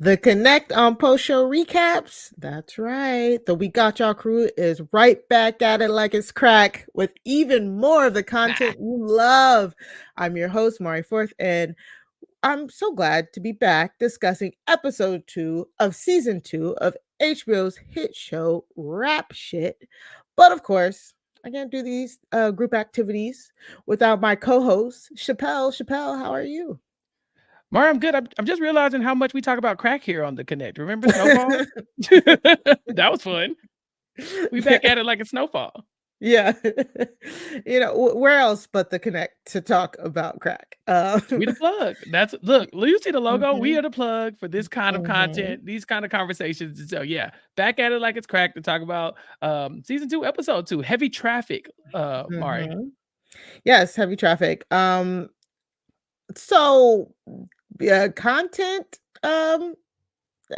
The Connect on post show recaps. That's right. The We Got Y'all crew is right back at it like it's crack with even more of the content you love. I'm your host, Mari Forth, and I'm so glad to be back discussing episode 2 of season 2 of HBO's hit show Rap Shit. But of course, I can't do these group activities without my co host, Chappell. Chappell, how are you? Mara, I'm good. I'm just realizing how much we talk about crack here on the Connect. Remember Snowfall? That was fun. We back at it like a snowfall. Yeah. Where else but the Connect to talk about crack? We the plug. Look, you see the logo. We Mhm, are the plug for this kind of mhm, content, these kind of conversations. And so yeah, back at it like it's crack to talk about season 2, episode 2, heavy traffic. Mari. mhm. Yes, heavy traffic. So yeah, content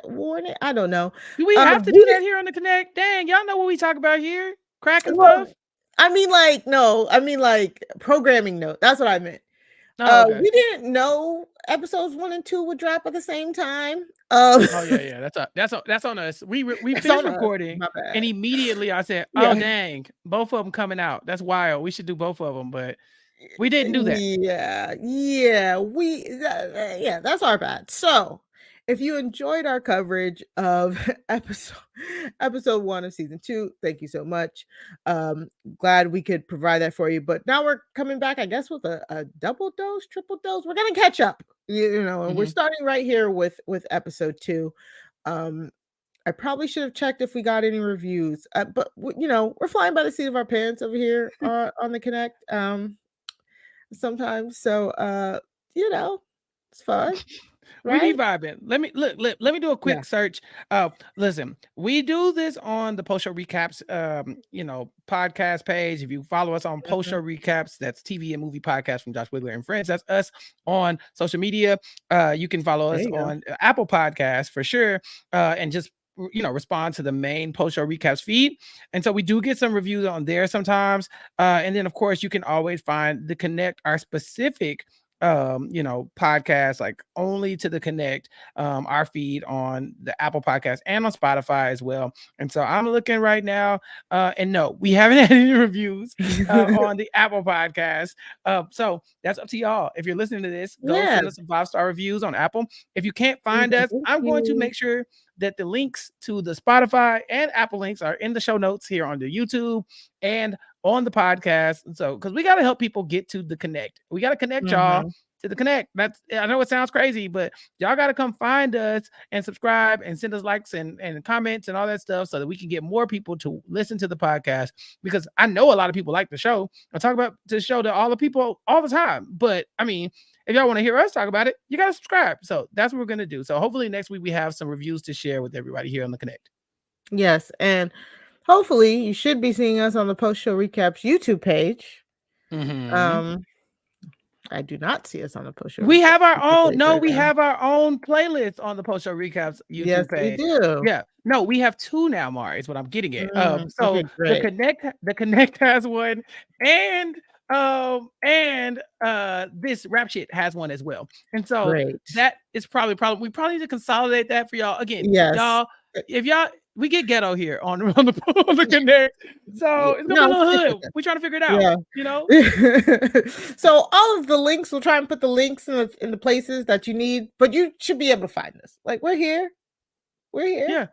warning. I don't know. Do we have to We do did that here on the Connect? Dang, y'all know what we talk about here. Crack and well. stuff. I mean, like no. I mean, like programming note. That's what I meant. Oh, okay. We didn't know episodes 1 and 2 would drop at the same time. Oh yeah, yeah. That's on us. We It's finished on us. recording, My and bad. immediately I said, "Oh Yeah. dang, both of them coming out. That's wild. We should do both of them." But we didn't do that. Yeah, that's our bad. So, if you enjoyed our coverage of episode 1 of season 2, thank you so much. Glad we could provide that for you. But now we're coming back, I guess, with a double dose, triple dose. We're gonna catch up, and we're Hmm. starting right here with episode 2. Um, I probably should have checked if we got any reviews, but we're flying by the seat of our pants over here on the Connect. Sometimes. So, it's fun, We be right? vibing. Let me do a Yeah. quick search. Listen, we do this on the post show recaps, podcast page. If you follow us on post Mhm. show recaps, that's TV and movie podcast from Josh Wigler and friends. That's us on social media. You can follow There us you go. on Apple Podcasts for sure, and just respond to the main post show recaps feed. And so we do get some reviews on there sometimes. And then of course you can always find the Connect, our specific podcasts like only to the Connect, our feed on the Apple Podcast and on Spotify as well. And so I'm looking right now, and no, we haven't had any reviews on the Apple Podcast. So that's up to y'all. If you're listening to this, go send us Yes. some 5-star reviews on Apple. If you can't Please find and us, thank I'm going to you. make sure that the links to the Spotify and Apple links are in the show notes here on the YouTube and on the podcast. And so, because we got to help people get to the Connect, we got to connect y'all Mhm. to the Connect. I know it sounds crazy, but y'all got to come find us and subscribe and send us likes and comments and all that stuff so that we can get more people to listen to the podcast. Because I know a lot of people like the show. I talk about the show to all the people all the time. But I mean, if y'all want to hear us talk about it, you got to subscribe. So that's what we're going to do. So hopefully next week we have some reviews to share with everybody here on the Connect. Yes, and hopefully you should be seeing us on the post show recaps YouTube page. Mm-hmm. Um, I do not see us on the post show We recaps have our YouTube own. page No, right we now. have our own playlist on the post show recaps Yes, YouTube we page. do. Yeah, no, we have two now, Mari. Is what I'm getting at. Okay, So great. the Connect has one, and this rap shit has one as well. And so Great. that is probably we probably need to consolidate that for y'all. Again, Yes. y'all, if y'all we get ghetto here on on the Connect, so it's gonna be a No, little it's hood. okay. We trying to figure it out. Yeah. You know. So all of the links, we'll try and put the links in the places that you need, but you should be able to find us. Like we're here. We're here. Yeah.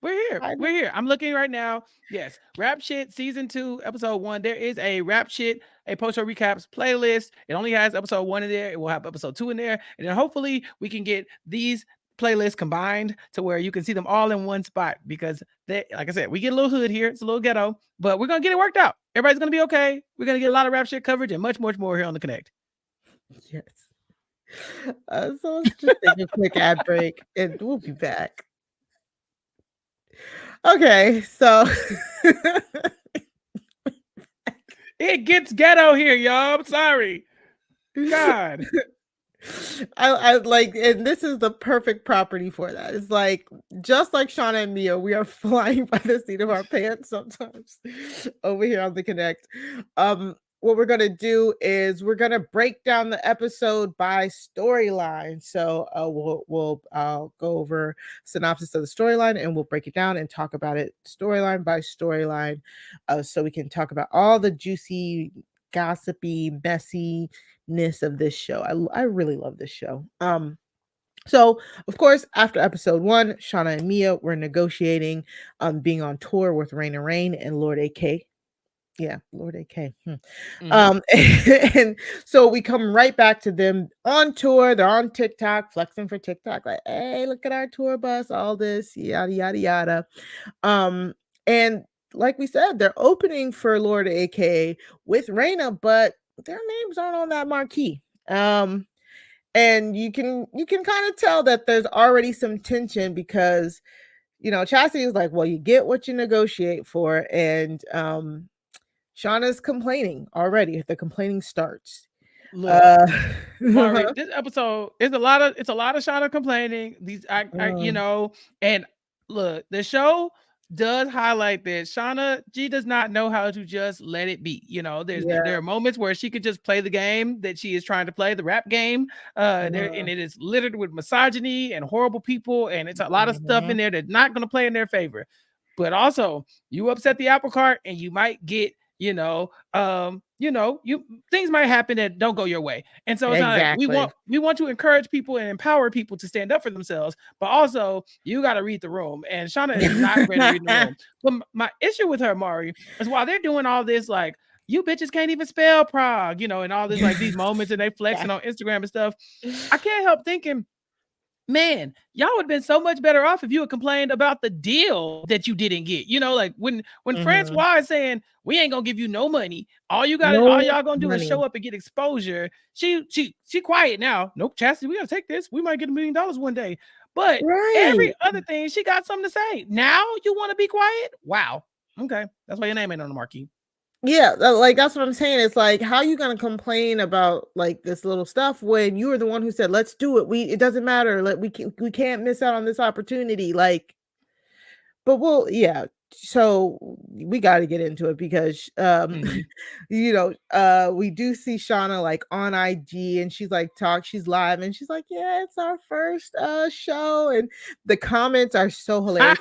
We're here. Find We're us. here. I'm looking right now. Yes, Rap Shit season 2, episode 1. There is a Rap Shit, a post show recaps playlist. It only has episode 1 in there. It will have episode 2 in there, and then hopefully we can get these playlists combined to where you can see them all in one spot. Because they, like I said, we get a little hood here. It's a little ghetto, but we're gonna get it worked out. Everybody's gonna be okay. We're gonna get a lot of Rap Shit coverage and much, much more here on the Connect. Yes. So let's just take a quick ad break and we'll be back. Okay, so It gets ghetto here, y'all. I'm sorry. God. I like, and this is the perfect property for that. It's like just like Shauna and Mia, we are flying by the seat of our pants sometimes over here on the Connect. what we're gonna do is we're gonna break down the episode by storyline. So we'll go over synopsis of the storyline and we'll break it down and talk about it storyline by storyline, so we can talk about all the juicy, gossipy, messiness of this show. I really love this show. So, of course, after episode 1, Shauna and Mia were negotiating being on tour with Rain and Rain and Lord AK. Yeah, Lord AK. And so we come right back to them on tour. They're on TikTok, flexing for TikTok, like, hey, look at our tour bus, all this, yada, yada, yada. And like we said, they're opening for Lord AK with Raina, but their names aren't on that marquee. And you can kind of tell that there's already some tension because Chastity is like, well, you get what you negotiate for, and Shauna's complaining already. The complaining starts. Look, uh Mari, this episode is it's a lot of Shauna complaining. These and look, the show does highlight that Shauna, she does not know how to just let it be. There yeah, are moments where she could just play the game that she is trying to play, the rap game. And it is littered with misogyny and horrible people, and it's a lot of stuff in there that's not gonna play in their favor. But also, you upset the apple cart and you might get you things might happen that don't go your way. And so it's not like exactly. we want to encourage people and empower people to stand up for themselves, but also you got to read the room. And Shauna is not great at reading the room. But my issue with her, Mari, is while they're doing all this, like, you bitches can't even spell Prague, and all this, like, these moments, and they flexing on Instagram and stuff. I can't help thinking, man, y'all would have been so much better off if you had complained about the deal that you didn't get. Like when Francois is saying, we ain't gonna give you no money. All No y'all gonna do is money. show up and get exposure. She quiet now. Nope, Chastity, we gotta take this. We might get $1 million one day. But every Right. other thing, she got something to say. Now you want to be quiet? Wow. Okay. That's why your name ain't on the marquee. Yeah, like that's what I'm saying. It's like, how you gonna complain about like this little stuff when you were the one who said, let's do it. It doesn't matter. Like we can't miss out on this opportunity. Like, but yeah. So we got to get into it because we do see Shauna like on IG and she's like she's live and she's like, yeah, it's our first show, and the comments are so hilarious.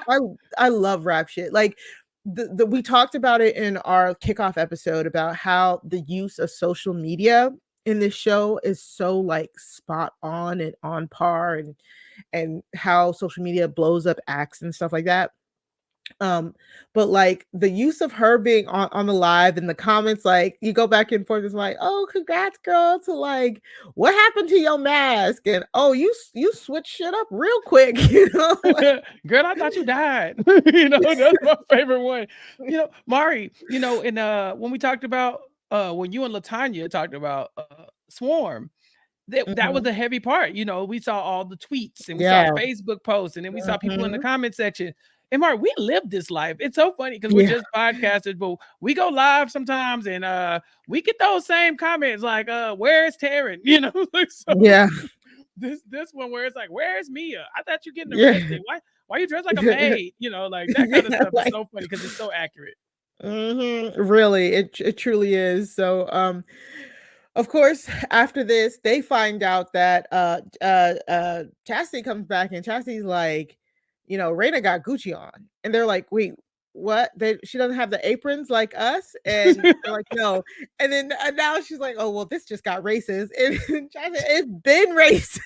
I love rap shit. Like we talked about it in our kickoff episode about how the use of social media in this show is so like spot on and on par, and how social media blows up acts and stuff like that. But like the use of her being on the live and the comments, like you go back and forth, it's like, oh, congrats, girl, to like, what happened to your mask? And oh, you switched shit up real quick, like, girl, I thought you died. That's my favorite one. Mari, and when we talked about when you and Latanya talked about Swarm, that was a heavy part. We saw all the tweets and we saw yeah. Facebook posts, and then we saw people in the comment section. And Mark, we live this life. It's so funny because we're just podcasters, but we go live sometimes and we get those same comments like, where's Taryn? So Yeah. This one where it's like, where's Mia? I thought you getting arrested. Why you dressed like a maid? Like that kind of stuff is so funny because it's so accurate. Really, it truly is. So of course, after this, they find out that Chastity comes back and Chastity's like, Raina got Gucci on. And they're like, wait, what? She doesn't have the aprons like us? And they're like, no. And then now she's like, oh, well, this just got racist. And Chastity, it's been racist.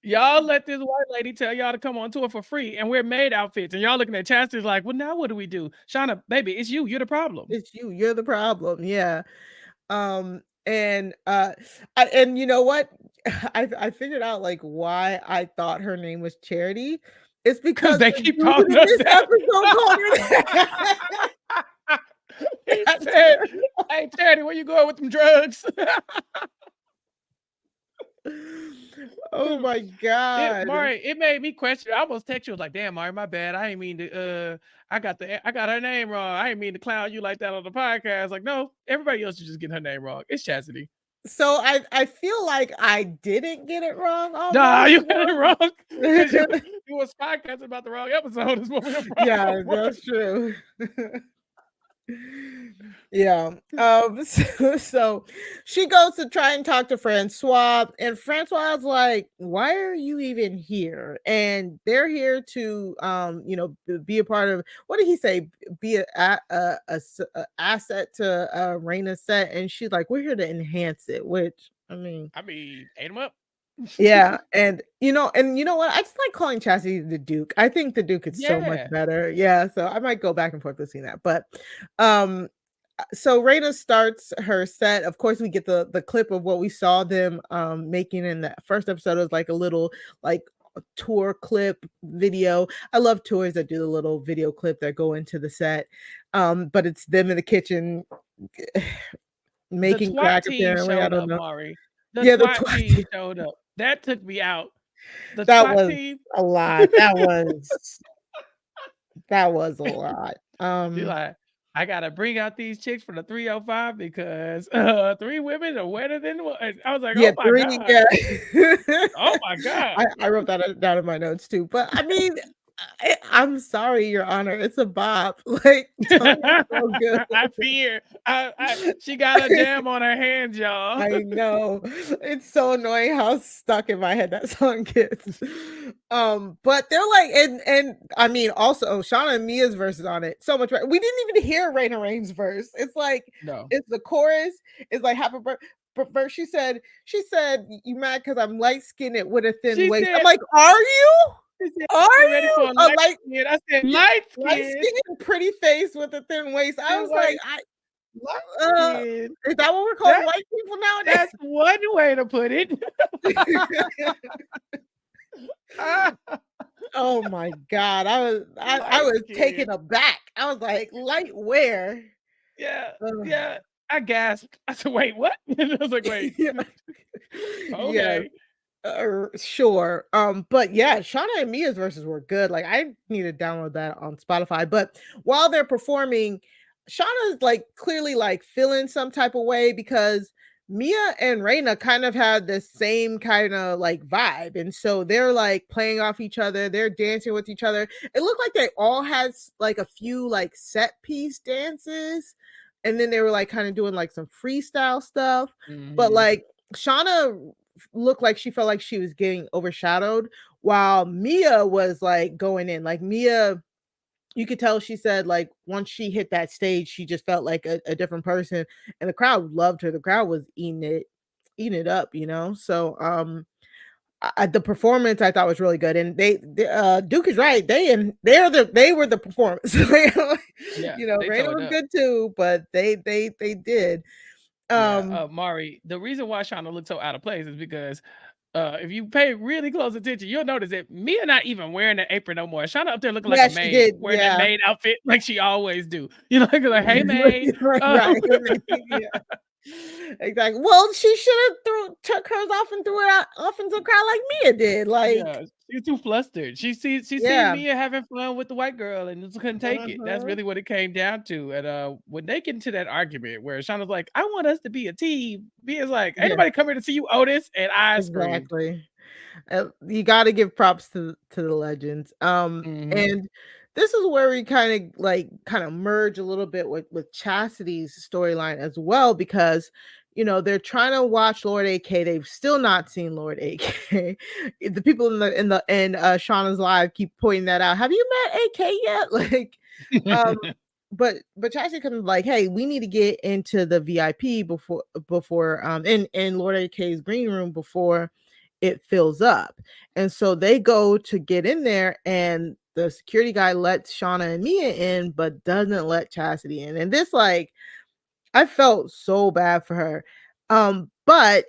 Y'all let this white lady tell y'all to come on tour for free and wear maid outfits, and y'all looking at Chastity's like, well, now what do we do? Shauna, baby, it's you. You're the problem. It's you. You're the problem. Yeah. And you know what? I figured out like why I thought her name was Charity. It's because they the keep dude calling in us this that. episode called her that. He said, hey, Charity, where you going with them drugs? Oh my god. Mari, it made me question. I almost text you. I was like, damn, Mari, my bad. I didn't mean to I got her name wrong. I didn't mean to clown you like that on the podcast. Like, no, everybody else is just getting her name wrong. It's Chastity. So I feel like I didn't get it wrong almost. Nah, you got it wrong. Because you was podcasting about the wrong episode is what we Yeah, that's true. Yeah. So she goes to try and talk to Francois, and Francois's like, "Why are you even here?" And they're here to, be a part of, what did he say? Be a asset to Raina's set, and she's like, "We're here to enhance it." Which, I mean, I mean, ate him up. yeah, and you know what? I just like calling Chastity the Duke. I think the Duke is so much Yeah. better. Yeah, so I might go back and forth between that. But um so Raina starts her set. Of course, we get the clip of what we saw them making in the first episode. It was like a little like a tour clip video. I love tours that do the little video clip that go into the set. But it's them in the kitchen The making SWAT crack team apparently. I showed don't up, know. Mari. The Yeah, the SWAT twat. team showed up. That took me out. The That SWAT was team. a lot. That was a lot. She like, I gotta bring out these chicks from the 305 because 3 women are wetter than one. I was like, Yeah, oh my 3, God. yeah. Oh my God. I wrote that down in my notes too, but I mean, I'm sorry, Your Honor, it's a bop. Like, Tanya's so good. I fear. She got a jam on her hands, y'all. I know. It's so annoying how stuck in my head that song gets. But they're like, and I mean, also Shauna and Mia's verse is on it so much better. We didn't even hear Raina Rain's verse. It's like No. it's the chorus. It's like half a verse. She said, "You mad because I'm light skinned with a thin She waist." I'm said, like, "Are you? she said, Are get ready you for a a light light, skin. I said, yeah, light light skin skinned, pretty face with a thin waist?" I and was like, white, light uh, skin. is that what we're calling That white people nowadays?" that's one way to put it. Oh my god, I Light was taken skin. aback. I was like, "Light where?" Yeah, Ugh. yeah. I gasped. I said, "Wait, what?" I was like, "Wait, Yeah. Yes, okay." sure. But yeah, Shauna and Mia's verses were good. Like, I need to download that on Spotify. But while they're performing, Shauna's like clearly like feeling some type of way because Mia and Reina kind of had the same kind of like vibe. And so they're like playing off each other, they're dancing with each other. It looked like they all had like a few like set piece dances. And then they were like kind of doing like some freestyle stuff. But Mhm. like Shauna looked like she felt like she was getting overshadowed while Mia was like going in. Like Mia, you could tell she said like once she hit that stage, she just felt like a different person, and the crowd loved her. The crowd was eating it up, you know. So the performance I thought was really good, and Duke is right. They were the performance. Yeah, You know, they Raina tore it was up. good too, but they did. Yeah, Um, Mari, the reason why Shauna looked so out of place is because if you pay really close attention, you'll notice that Mia not even wearing that apron no more. Shauna up there looking like yeah, a she maid, did. wearing that Yeah, maid outfit like she always do. You know, like, hey maid. right, right. Yeah. Exactly. Well, she should have took hers off and threw it out off into the crowd like Mia did. Like, Yeah, she's too flustered. She seen yeah. Mia having fun with the white girl and just couldn't take it. That's Mhm. really what it came down to. And when they get into that argument where Shauna's like, "I want us to be a team," Mia's like, "Ain't Yeah, nobody come here to see you, Otis," and I screamed. exactly. You gotta give props to the legends. Mhm. And this is where we kind of merge a little bit with Chastity's storyline as well, because they're trying to watch Lord AK. They've still not seen Lord AK. The people in Shauna's live keep pointing that out. Have you met AK yet? Like, um, but Chastity comes like, hey, we need to get into the VIP before in Lord AK's green room before it fills up. And so they go to get in there, and the security guy lets Shauna and Mia in, but doesn't let Chastity in. And this, like, I felt so bad for her. But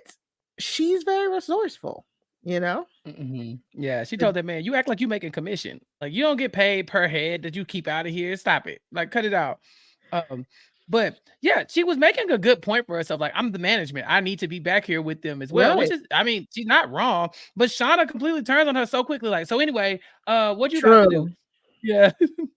she's very resourceful, you know? Mhm. Yeah, she told that man, "You act like you making commission. Like you don't get paid per head that you keep out of here. Stop it. Like cut it out." Um, but yeah, she was making a good point for herself. Like, I'm the management. I need to be back here with them as well. Which Right. is, I mean, she's not wrong. But Shauna completely turns on her so quickly. Like, so anyway, what you about to do? True. Yeah, she just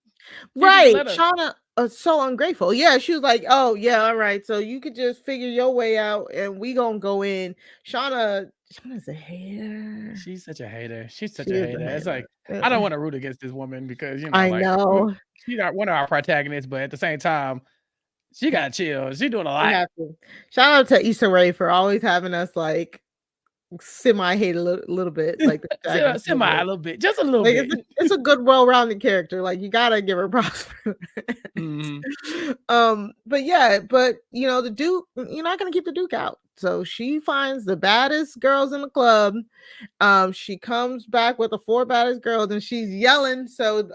Right. let her. Shauna so ungrateful. Yeah, she was like, "Oh, yeah, all right. So you could just figure your way out and we gonna go in." Shauna's a hater. She's such a hater. She's such She a is a hater. It's hater. like I don't want to root against this woman because I like know. she's not one of our protagonists, but at the same time. She got chill. She doing a We lot. have to. Shout out to Issa Rae for always having us like semi hate a little bit, like the Jackson a Semi a bit. little bit, just a little Like bit. it's a good, well-rounded character. Like you gotta give her props for that. Mhm. But yeah, but you know, the Duke, you're not gonna keep the Duke out. So she finds the baddest girls in the club. She comes back with the four baddest girls and she's yelling so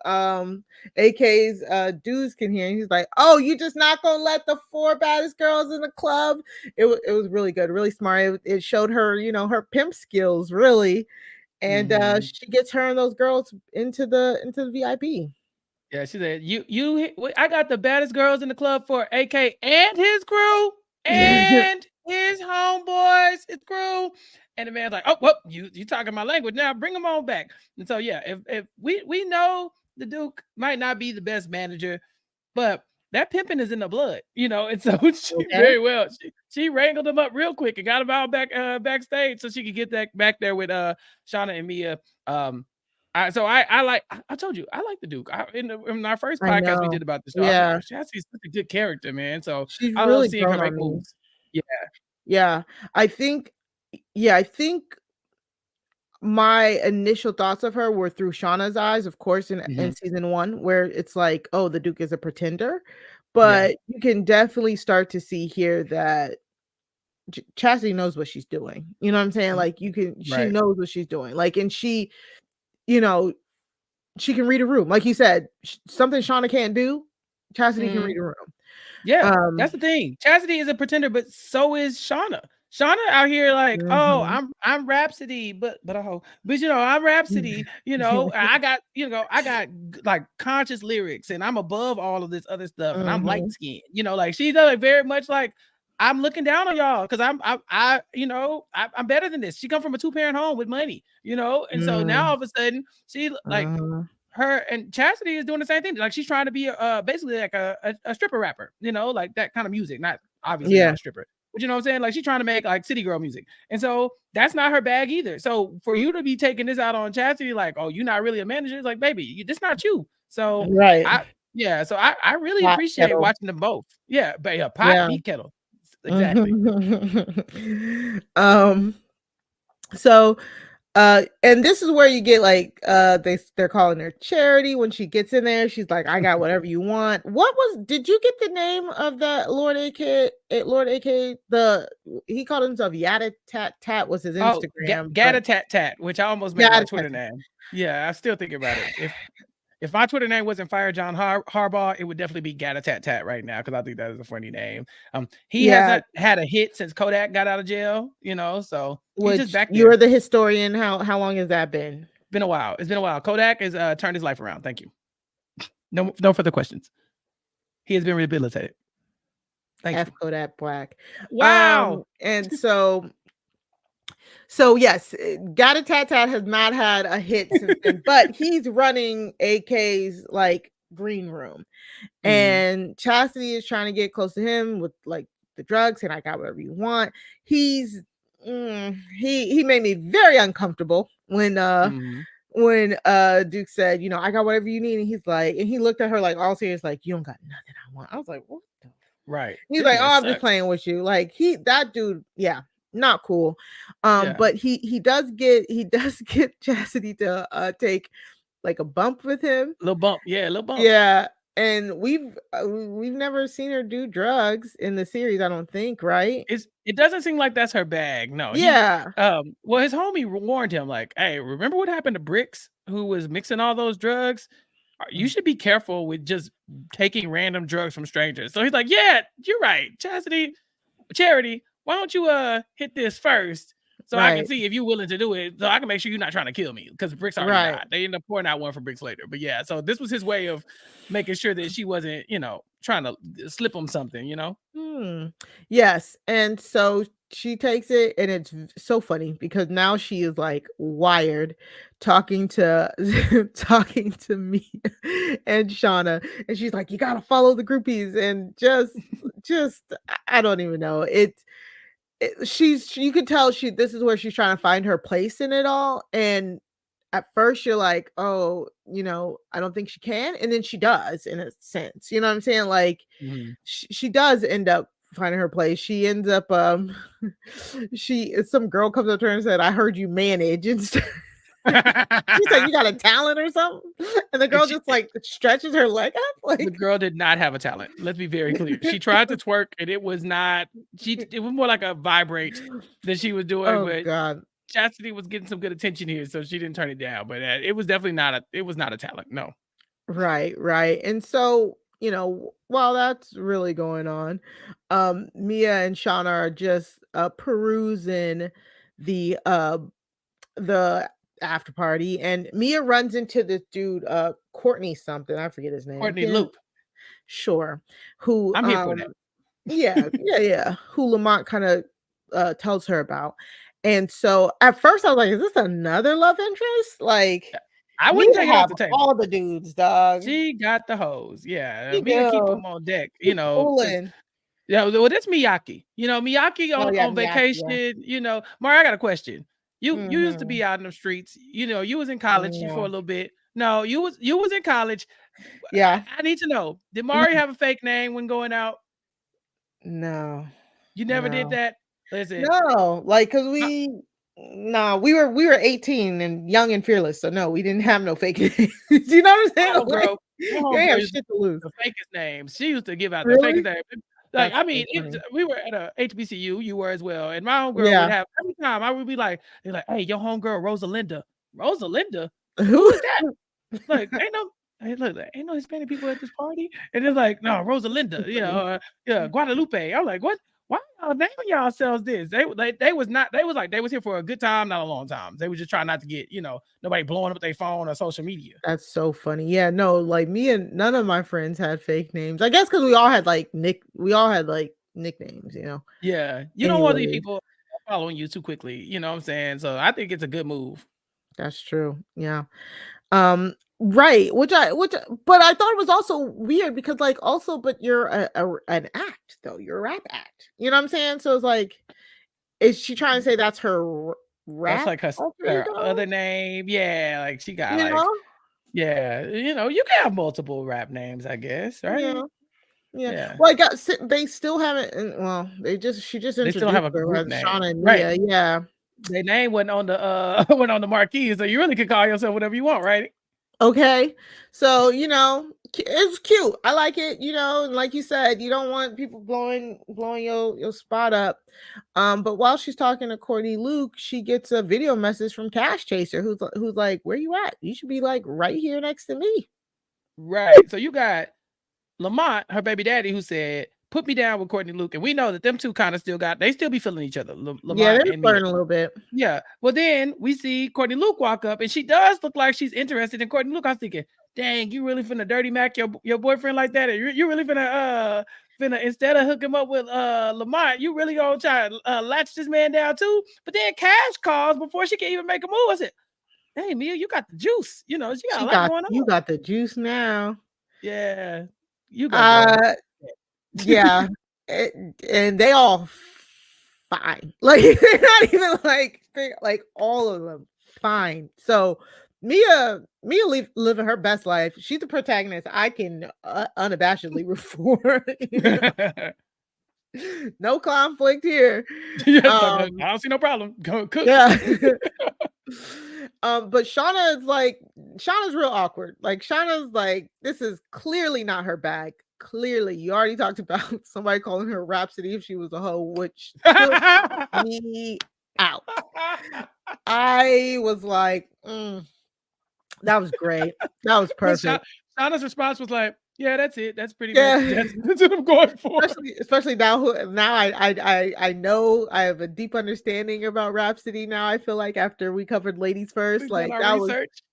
AK's dudes can hear. And he's like, "Oh, you just not gonna let the four baddest girls in the club?" It was really good, really smart. It showed her, you know, her pimp skills really. And Mhm. she gets her and those girls into the VIP. Yeah, she said, I got the baddest girls in the club for AK and his crew and his homeboys, his crew." And the man's like, "Oh, well, you talking my language now? Bring them on back." And so yeah, if we know the Duke might not be the best manager, but that pimping is in the blood, you know. And so she Okay. very well she wrangled him up real quick and got him out backstage so she could get that back there with Shauna and Mia. I told you I like the Duke. In our first I podcast we know. did about the show, I was like, Yeah. "Oh, Chassie's such a good character, man." So She's I love really seeing her grown make on me. moves. Yeah. Yeah. I think I think my initial thoughts of her were through Shauna's eyes, of course, in Mhm. season 1, where it's like, "Oh, the Duke is a pretender." Yeah. But you can definitely start to see here that Chastity knows what she's doing. You know what I'm saying? Mhm. Like she Right. knows what she's doing. Like, and she, you know, she can read a room. Like you said, something Shauna can't do, Chastity can Mhm. read a room. Yeah, that's Um, the thing. Chastity is a pretender, but so is Shauna. Shauna out here like, "Oh, mhm. I'm Rhapsody, but a hoe. But you know, I'm Rhapsody, you know, and I got like conscious lyrics and I'm above all of this other stuff and I'm light Mhm. skinned." You know, like she's like very much like, "I'm looking down on y'all because I'm better than this." She come from a two-parent home with money, you know, and so now all Mm. of a sudden she like Mhm. her and Chastity is doing the same thing. Like she's trying to be basically like a stripper rapper, you know, like that kind of music. Not obviously not Yeah. a stripper, but you know what I'm saying? Like she's trying to make like city girl music. And so that's not her bag either. So for you to be taking this out on Chastity, like, "Oh, you're not really a manager," it's like, baby, this not you. So Right. I yeah, so I really Hot appreciate kettle. watching them both. Yeah, but yeah, pot Yeah. meat kettle. Exactly. Mhm. So and this is where you get like they're calling her Charity when she gets in there. She's like, "I got whatever you want." Did you get the name of that Lord AK? Lord AK, the he called himself Yada Tat Tat was his Oh, Instagram, but Gatta Tat Tat, which I almost made my Yada Tat Twitter Tat. name. Yeah, I still think about it. If my Twitter name wasn't Fire John Harbaugh, it would definitely be Gatta Tat Tat right now because I think that is a funny name. He Yeah, hasn't had a hit since Kodak got out of jail, you know, so he's just which back there. you're the historian. How long has that been? Been a while. It's been a while. Kodak has turned his life around. Thank you. No further questions. He has been rehabilitated. Thank F you. Kodak Black. Wow. And so yes, Gotta Tat Tat has not had a hit since then, but he's running AK's like green room. Mhm. And Chastity is trying to get close to him with like the drugs and I got whatever you want. He's he made me very uncomfortable Mhm. when Duke said, you know, "I got whatever you need." And he's like, and he looked at her like all serious, like, "You don't got nothing I want." I was like, "What the?" Right. He's This like, man "Oh, I'm just sucks. playing with you." Like that dude, yeah, not cool. Yeah. But he does get Chastity to take like a bump with him. Little bump. Yeah, little bump. Yeah. And we've never seen her do drugs in the series, I don't think, right? It doesn't seem like that's her bag. No, Yeah. well, his homie warned him, like, "Hey, remember what happened to Bricks, who was mixing all those drugs? You Mm. should be careful with just taking random drugs from strangers." So he's like, "Yeah, you're right, Charity. Why don't you hit this first, so I can Right. see if you're willing to do it, so I can make sure you're not trying to kill me because Bricks already Right. died." They end up pouring out one for Bricks later, but yeah. So this was his way of making sure that she wasn't, trying to slip him something, you know. Hmm. Yes, and so she takes it, and it's so funny because now she is like wired, talking to talking to me and Shauna, and she's like, "You gotta follow the groupies," and just I don't even know. You could tell this is where she's trying to find her place in it all, and at first you're like, oh, I don't think she can, and then she does in a sense. You know what I'm saying? Like Mhm. she does end up finding her place. She ends up some girl comes up to her and said, "I heard you manage," and she said, "You got a talent or something?" And the And girl just like stretches her leg up, the like girl did not have a talent. Let's be very clear. She tried to twerk and it was not. It was more like a vibrate that she was doing, oh but god. Chastity was getting some good attention here, so she didn't turn it down. But it was definitely not a. It was not a talent. No. Right, right. And so, while that's really going on, Mia and Shauna are just perusing the uh the after party, and Mia runs into this dude, Courtney something, I forget his name. Courtney Again, Loop. sure. Who I'm here for that. yeah, yeah, yeah. Who Lamont kind of tells her about. And so at first I was like, is this another love interest? Like I Mia wouldn't take it off have the table. all the dudes, dog. She got the hose. Yeah, She Mia keep do. them on deck. She fooling. Yeah, well, that's Miyaki. Miyaki Oh, yeah, on Miyake, yeah. vacation. Mari, I got a question. You used to Mhm. be out in the streets. You was in college for a Yeah. little bit. No, you was in college. Yeah. I need to know. Did Mari Mhm. have a fake name when going out? No. You never did No. that. Listen, No, like, 'cause my, we were 18 and young and fearless, so no, we didn't have no fake names. You know what I'm my saying? Like, homegirl, my you ain't homegirl have used to shit to lose. the fakest names. She used to give out the fakest Really? name. Like, That's I so mean, funny. we were at a HBCU, you were as well, and my homegirl would Yeah. have every time I would be like, they're like, "Hey, your homegirl Rosalinda, Rosalinda, who Who? is that?" Like, hey, look, ain't no Hispanic people at this party, and it's like, no, Rosalinda, yeah, Guadalupe. I'm like, what? Why y'all naming yourselves this? They was not. They was like they was here for a good time, not a long time. They was just trying not to get nobody blowing up their phone or social media. That's so funny. Yeah, no, like, me and none of my friends had fake names. I guess because we all had, like, nicknames, Yeah, you don't want these Anyways, people following you too quickly. You know what I'm saying? So I think it's a good move. that's true. Yeah. Right, but I thought it was also weird because, like, also but you're an act, though. You're a rap act. You know what I'm saying? So it's like, is she trying to say that's her That's rap like alter her ego? other name. Yeah, like she got You like know? yeah, you can have multiple rap names, I guess, Yeah. right? Yeah. Yeah. Well, they still haven't well, she just They still don't introduced have a her group as name. Shauna and Right. Mia, yeah. Their name wasn't on the went on the marquee, so you really could call yourself whatever you want, right? Okay. So, it's cute. I like it, and like you said, you don't want people blowing your spot up. But while she's talking to Courtney Luke, she gets a video message from Cash Chaser who's like, "Where you at? You should be like right here next to me." Right. So you got Lamont, her baby daddy, who said, "Put me down with Courtney Luke," and we know that them two kind of they still be feeling each other, Yeah, Lamont they're and Mia. flirting a little bit. Yeah. Well, then we see Courtney Luke walk up, and she does look like she's interested in Courtney Luke. I was thinking, dang, you really finna dirty Mac your boyfriend like that? You really finna instead of hook him up with Lamont, you really gonna try to latch this man down too? But then Cash calls before she can even make a move. I said, "Hey, Mia, you got the juice. She got a lot going You on." got the juice now. Yeah, you go, girl. Uh yeah. And they all fine. Like they're not even like all of them fine. So Mia living her best life. She's the protagonist. I can unabashedly root for. No conflict here. Yeah, it's like, I Um, don't see no problem. Go cook. yeah. But Shauna's real awkward. Like Shauna's like, this is clearly not her bag. Clearly, you already talked about somebody calling her Rhapsody if she was a hoe, which took me out. I was like, that was great. That was But perfect. Shauna's response was like, "Yeah, that's it. That's pretty much Yeah. that's what I'm going for." Especially now I know I have a deep understanding about Rhapsody now. I feel like after we covered Ladies First, We've done like our that was research.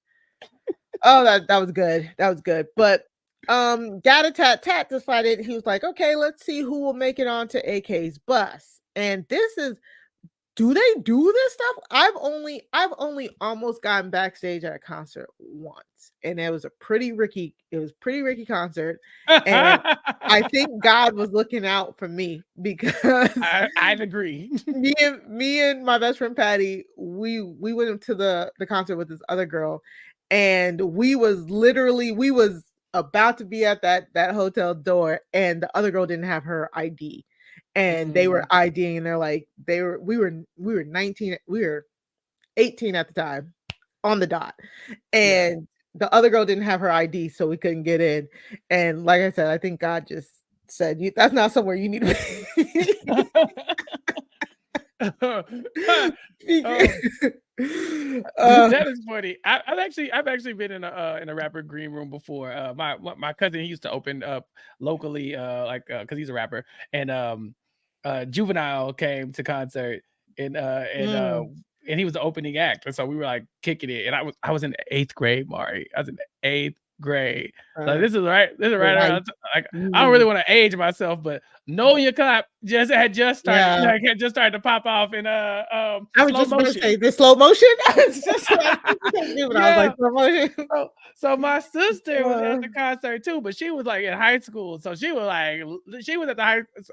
that was good. That was good. But Gatatat Tat decided he was like, okay, let's see who will make it onto AK's bus. And this is do they do this stuff? I've only almost gotten backstage at a concert once, and it was pretty ricky concert, and I think God was looking out for me because I'd agree. me and my best friend Patty, we went to the concert with this other girl, and we was about to be at that hotel door, and the other girl didn't have her ID, and they were IDing, and they're like we were 19, we were 18 at the time, on the dot, and the other girl didn't have her ID, so we couldn't get in. And like I said, I think God just said, that's not somewhere you need to be. That is funny. I've actually been in a rapper green room before. My cousin, he used to open up locally, because he's a rapper, and Juvenile came to concert, and he was the opening act, and so we were like kicking it, and I was in 8th grade, Mari. I was in 8th grade. Like this is right around. Like I don't really want to age myself, but Know Your Clap had just started. Like had just started to pop off in I was just going to say the slow motion. I was like slow motion. So my sister was at the concert too, but she was like in high school, so she was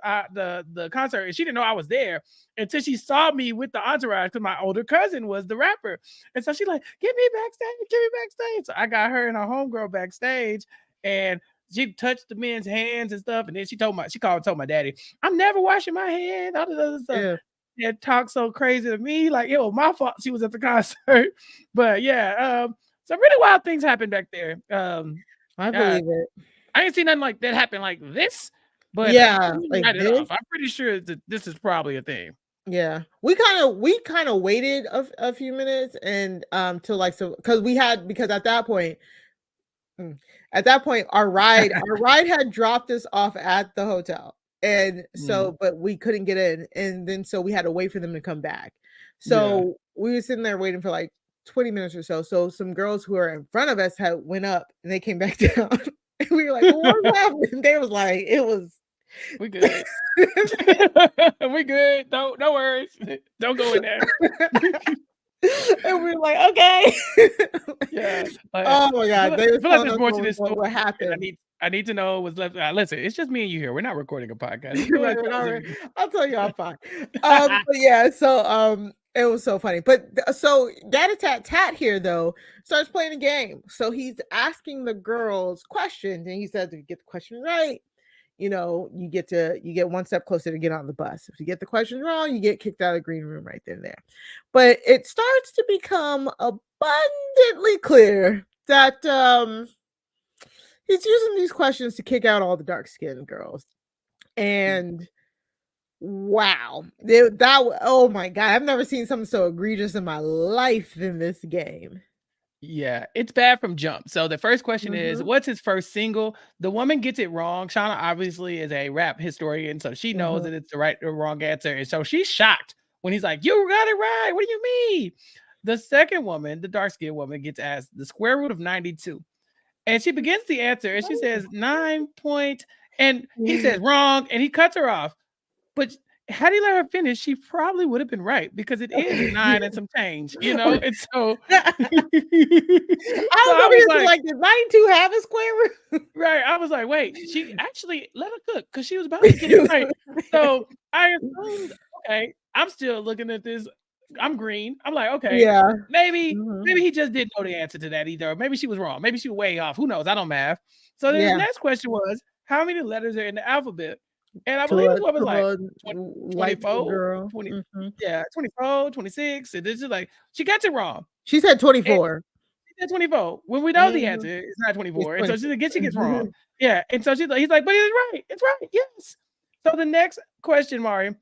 at the concert, and she didn't know I was there until she saw me with the entourage, because my older cousin was the rapper, and so she like, get me backstage. So I got her and her homegirl backstage, and she touched the men's hands and stuff, and then she told my daddy, I'm never washing my hands, all this other stuff. Yeah, talked so crazy to me, like it was my fault she was at the concert. But yeah, some really wild things happened back there. I believe it. I ain't seen nothing like that happen like this, but like this? I'm pretty sure that this is probably a thing. Yeah, we kind of waited a few minutes, and till like, so because at that point our ride had dropped us off at the hotel, and so but we couldn't get in, and then so we had to wait for them to come back. So we were sitting there waiting for like 20 minutes or so. So some girls who are in front of us went up, and they came back down. And we were like, well, what happened? They was like, we good. We good. No worries. Don't go in there. And we were like, okay. Yeah. Oh my God. They feel like there's more to this story. What happened? I need to know what's left. Listen, it's just me and you here. We're not recording a podcast. I'll tell you, I'm fine. But yeah, so it was so funny. But so Tat here though starts playing a game. So he's asking the girls questions, and he says, if you get the question right, you get one step closer to get on the bus. If you get the question wrong, you get kicked out of the green room right then and there. But it starts to become abundantly clear that he's using these questions to kick out all the dark-skinned girls. And wow, oh my God, I've never seen something so egregious in my life than this game. Yeah, it's bad from jump. So the first question is, what's his first single? The woman gets it wrong. Shauna obviously is a rap historian, so she knows that it's the right or wrong answer. And so she's shocked when he's like, you got it right. What do you mean? The second woman, the dark-skinned woman, gets asked the square root of 92. And she begins the answer, and she says 9 point, and he says wrong, and he cuts her off. But had he let her finish, she probably would have been right, because it is 9 and some change, and so I was like, does 92 have a square root? Right. I was like, wait, she actually let her cook, because she was about to get it right. So I assumed, okay, I'm still looking at this. I'm green. I'm like, okay, maybe he just didn't know the answer to that either. Or maybe she was wrong. Maybe she was way off. Who knows? I don't math. So then the next question was, how many letters are in the alphabet? And I believe this one was like 24, 20, 24, 26. And it's just like, she gets it wrong. She said 24. She said 24. When we know the answer, it's not 24. And so she gets wrong. Yeah. And so he's like, but it's right. It's right. Yes. So the next question, Mari,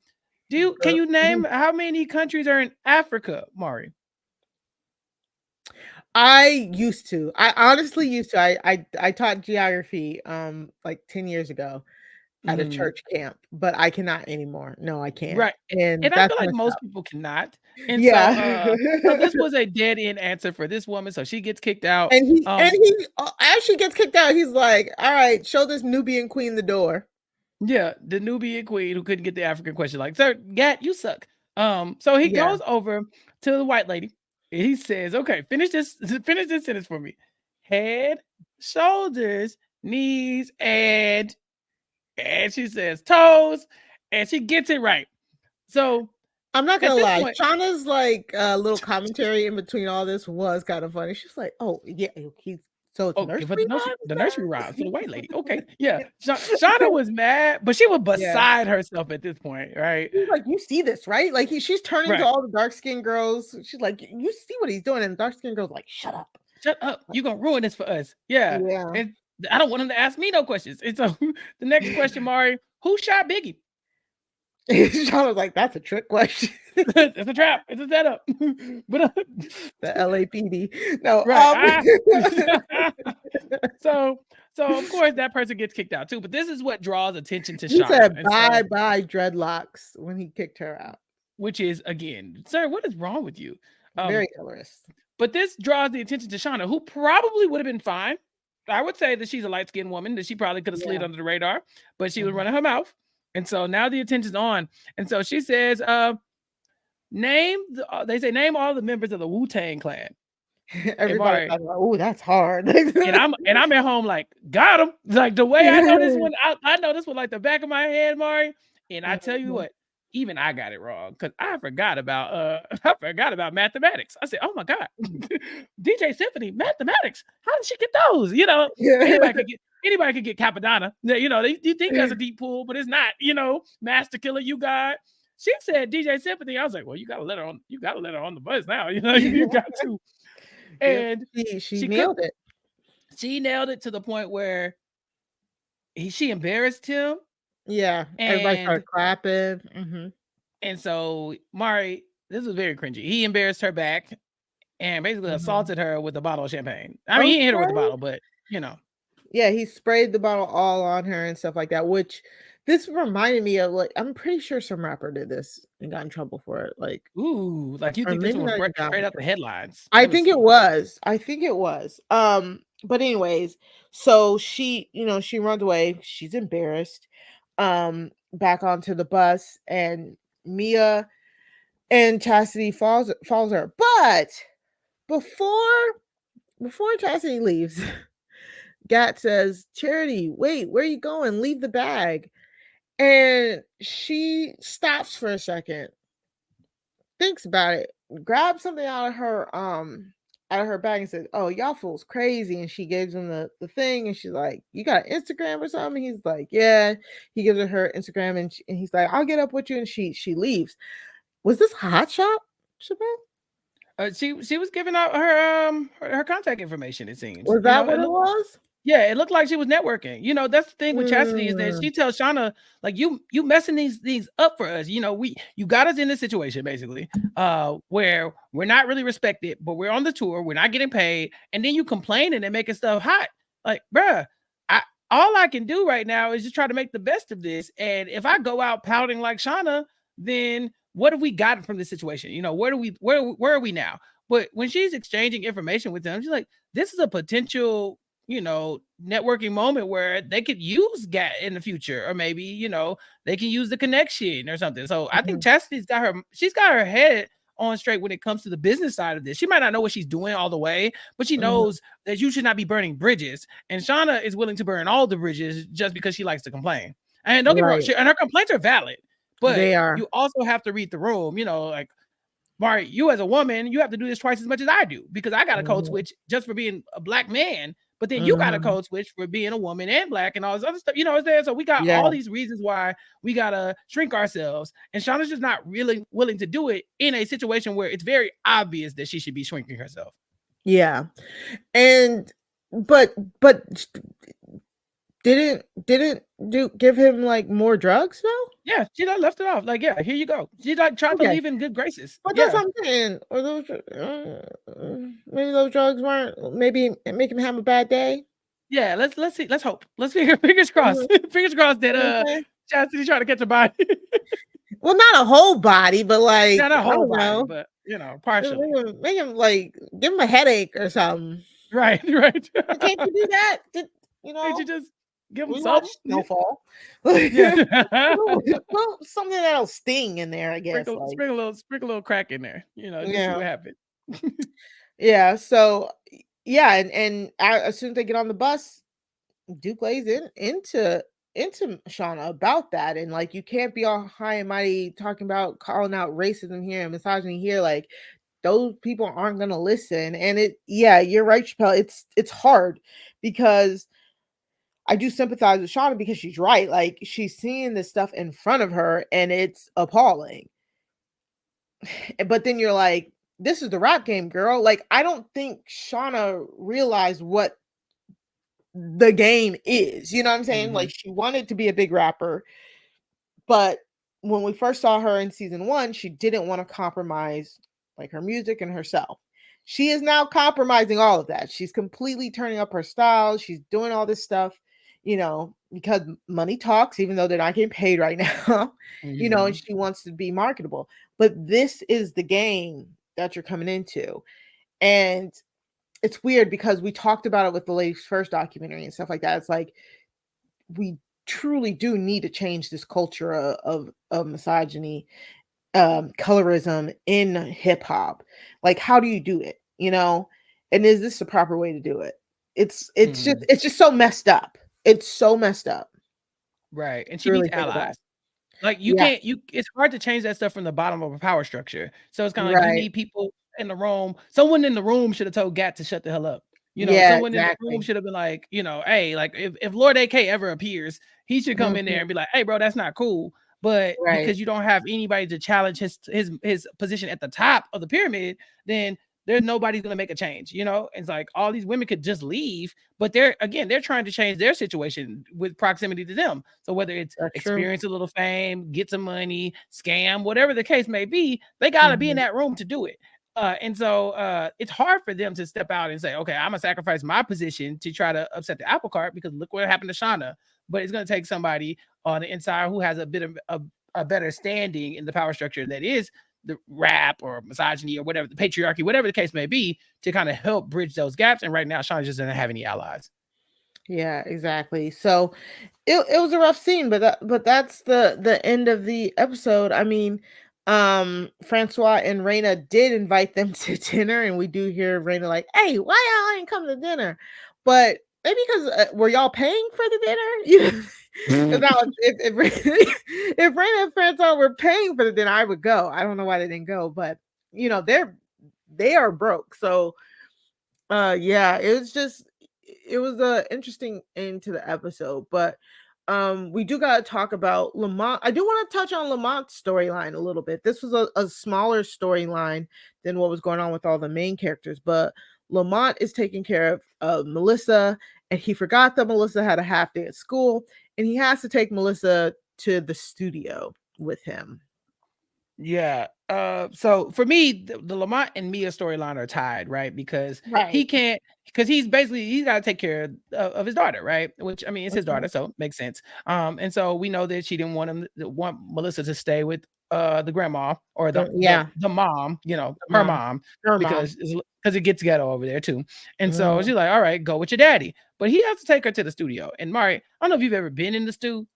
can you name how many countries are in Africa, Mari? I honestly used to. I taught geography like 10 years ago at a church camp, but I cannot anymore. No, I can't. Right. And I feel like most people cannot. And so this was a dead end answer for this woman. So she gets kicked out. And he as she gets kicked out, he's like, all right, show this Nubian queen the door. Yeah, the Nubian queen who couldn't get the African question. Like, sir, Gat, you suck. So he Yeah. goes over to the white lady and he says, "Okay, finish this sentence for me. Head, shoulders, knees, and she says toes, and she gets it right. So I'm not at gonna this lie, point, Shauna's, like, little commentary in between all this was kinda funny. She's like, "Oh, yeah, he's so it's oh, give her nursery the rhymes nursery rhymes for the white lady. Okay, yeah. now?" Shauna was mad, but she was Yeah. beside herself at this point, right? She's like, "You see this, right?" Like, she's turning to Right. all the dark-skinned girls. She's like, "You see what he's doing?" And the dark-skinned girl's like, "Shut up." Shut up. You're gonna ruin this for us. Yeah. Yeah. And I don't want him to ask me no questions. And so the next question, Mari, who shot Biggie? Shauna's like, "That's a trick question." It's a trap. It's a setup. But The LAPD. No, right. So of course that person gets kicked out too. But this is what draws attention to he Shauna. said, And so, "Bye-bye dreadlocks" when he kicked her out. which is again, sir, what is wrong with you? Very colorist. But this draws the attention to Shauna, who probably would have been fine. I would say that she's a light-skinned woman, that she probably could have slid Yeah. under the radar, but she was Mhm. running her mouth. And so now the attention's on. And so she says, they say, name all the members of the Wu-Tang Clan. Everybody's Mari, like, "Oh, that's hard." and I'm at home like, got him. Like the way I know this one, I know this one like the back of my head, Mari. And I tell you Mhm. what, even I got it wrong because I forgot about I forgot about mathematics. I said, oh my God, DJ Symphony, mathematics. How did she get those? You know, anybody could get Capadonna. You know, you think that's a deep pool, but it's not, you know, Master Killer, you got. She said DJ Symphony. I was like, well, you gotta let her on the bus now. You know, you got to. Yep, And she she could nailed it. she nailed it to the point where she embarrassed him. Yeah, everybody And started clapping. Mhm. so Mari, this was very cringy. He embarrassed her back and basically Mhm. assaulted her with a bottle of champagne. I mean, he didn't hit her with the Okay. bottle, but you know. Yeah, he sprayed the bottle all on her and stuff like that, which this reminded me of, like, I'm pretty sure some rapper did this and got in trouble for it, like, Ooh, like you or think this maybe one was not even got straight in out the trouble. headlines. I Let me think it see. was. I think it was. But anyways, so she runs away. She's embarrassed. Back onto the bus, and Mia and Chastity follows her. But before Chastity leaves, Gat says, "Charity, wait, where are you going? Leave the bag." And she stops for a second, thinks about it, grabs something out of her bag and says, "Oh, y'all fools crazy." And she gives him the thing, and she's like, "You got Instagram or something?" He's like, "Yeah." He gives her Instagram, and he's like, "I'll get up with you." And she leaves. Was this hot shot, Chappelle? She was giving out her contact information, it seems. Was You that know, what it was? yeah, it looked like she was networking. You know, that's the thing with Chastity is that Mm, she tells Shauna, like, you messing these up for us. You know, you got us in this situation basically, where we're not really respected, but we're on the tour, we're not getting paid, and then you complaining and making stuff hot. Like, bruh, I all I can do right now is just try to make the best of this. And if I go out pouting like Shauna, then what have we gotten from this situation? You know, where are we now? But when she's exchanging information with them, she's like, this is a potential, you know, networking moment where they could use GAT in the future, or maybe, you know, they can use the connection or something. So I think mhm, she's got her head on straight when it comes to the business side of this. She might not know what she's doing all the way, but she mhm. knows that you should not be burning bridges. And Shauna is willing to burn all the bridges just because she likes to complain. And don't get me wrong, Right. and her complaints are valid, but They are. you also have to read the room, you know, like, Mari, you as a woman, you have to do this twice as much as I do because I got a code Mhm, switch just for being a black man, but then you got a mhm. code switch for being a woman and black and all this other stuff. You know, it's there. So we got Yeah, all these reasons why we gotta shrink ourselves. And Shauna's just not really willing to do it in a situation where it's very obvious that she should be shrinking herself. yeah. And but didn't do give him, like, more drugs, though? Yeah, she done left it off. Like, yeah, here you go. She like tried to Okay. leave in good graces. But that's Yeah. what I'm saying. Or those maybe those drugs weren't maybe make him have a bad day? Yeah, let's see. Let's hope. Let's fingers crossed. Mhm. Fingers crossed that You know what I'm saying? Chastity trying to catch a body. Well, not a whole body, but, like, Not a I whole don't body, know, but you know, partially. make him, like, give him a headache or something. Right, right. Can't you do that? Did you Can't you know? just? Give them We watch some. Snowfall. Yeah. Well, something that'll sting in there, I guess. sprinkle, Like, sprinkle a little crack in there, just see yeah, what happens. yeah. So, yeah, and as soon as they get on the bus, Duke lays into Shauna about that, and like, you can't be all high and mighty talking about calling out racism here and misogyny here. Like, those people aren't gonna listen. And yeah, you're right, Chappelle. It's hard because I do sympathize with Shauna because she's right. Like, she's seeing this stuff in front of her and it's appalling. But then you're like, this is the rap game, girl. Like, I don't think Shauna realized what the game is. You know what I'm saying? Hmm. Like, she wanted to be a big rapper, but when we first saw her in season 1, she didn't want to compromise like her music and herself. She is now compromising all of that. She's completely turning up her style. She's doing all this stuff, because money talks, even though they're not getting paid right now, and Hmm. she wants to be marketable. But this is the game that you're coming into. And it's weird because we talked about it with the Ladies First documentary and stuff like that. It's like, we truly do need to change this culture of misogyny, colorism in hip hop. Like, how do you do it? And is this the proper way to do it? It's just Hmm. it's just so messed up. It's so messed up Right, and to she needs really think about. allies. Like, you Yeah, can't you it's hard to change that stuff from the bottom of a power structure. So it's kinda like you right. need people in the room. Someone in the room should have told Gat to shut the hell up. Yeah, Someone in the room exactly. should have been like, "Hey, like, if Lord AK ever appears, he should come in there Mhm, and be like, 'Hey, bro, that's not cool.'" But right. because you don't have anybody to challenge his position at the top of the pyramid, then there's nobody's gonna make a change, It's like all these women could just leave, but they're trying to change their situation with proximity to them. So whether it's That's true. experience a little fame, get some money, scam, whatever the case may be, they got to be in Mhm, that room to do it. And so it's hard for them to step out and say, okay, I'm gonna sacrifice my position to try to upset the apple cart because look what happened to Shauna. But it's gonna take somebody on the inside who has a bit of a better standing in the power structure that is the rap or misogyny or whatever, the patriarchy, whatever the case may be, to kind of help bridge those gaps. And right now, Shauna just doesn't have any allies. yeah, exactly. So it was a rough scene, but that's the end of the episode. I mean, Francois and Raina did invite them to dinner, and we do hear Raina like, "Hey, why y'all ain't come to dinner?" But maybe because were y'all paying for the dinner? Because now if Raina and Francois were paying for the dinner, I would go. I don't know why they didn't go, but they are broke, so yeah, it was a interesting end to the episode, but we do gotta talk about Lamont. I do want to touch on Lamont's storyline a little bit. This was a smaller storyline than what was going on with all the main characters, but Lamont is taking care of Melissa, and he forgot that Melissa had a half day at school, and he has to take Melissa to the studio with him. Yeah. So for me, the Lamont and Mia storyline are tied, right? Because he Right. can't, because he's got to take care of his daughter, right? Which I mean, it's his Mhm. daughter, so makes sense. And so we know that she didn't want Melissa to stay with the grandma or Yeah, the mom, her her mom. mom, Her mom. because it gets ghetto over there too. And so Mhm. she's like, all right, go with your daddy, but he has to take her to the studio. And Mari, I don't know if you've ever been in the stew,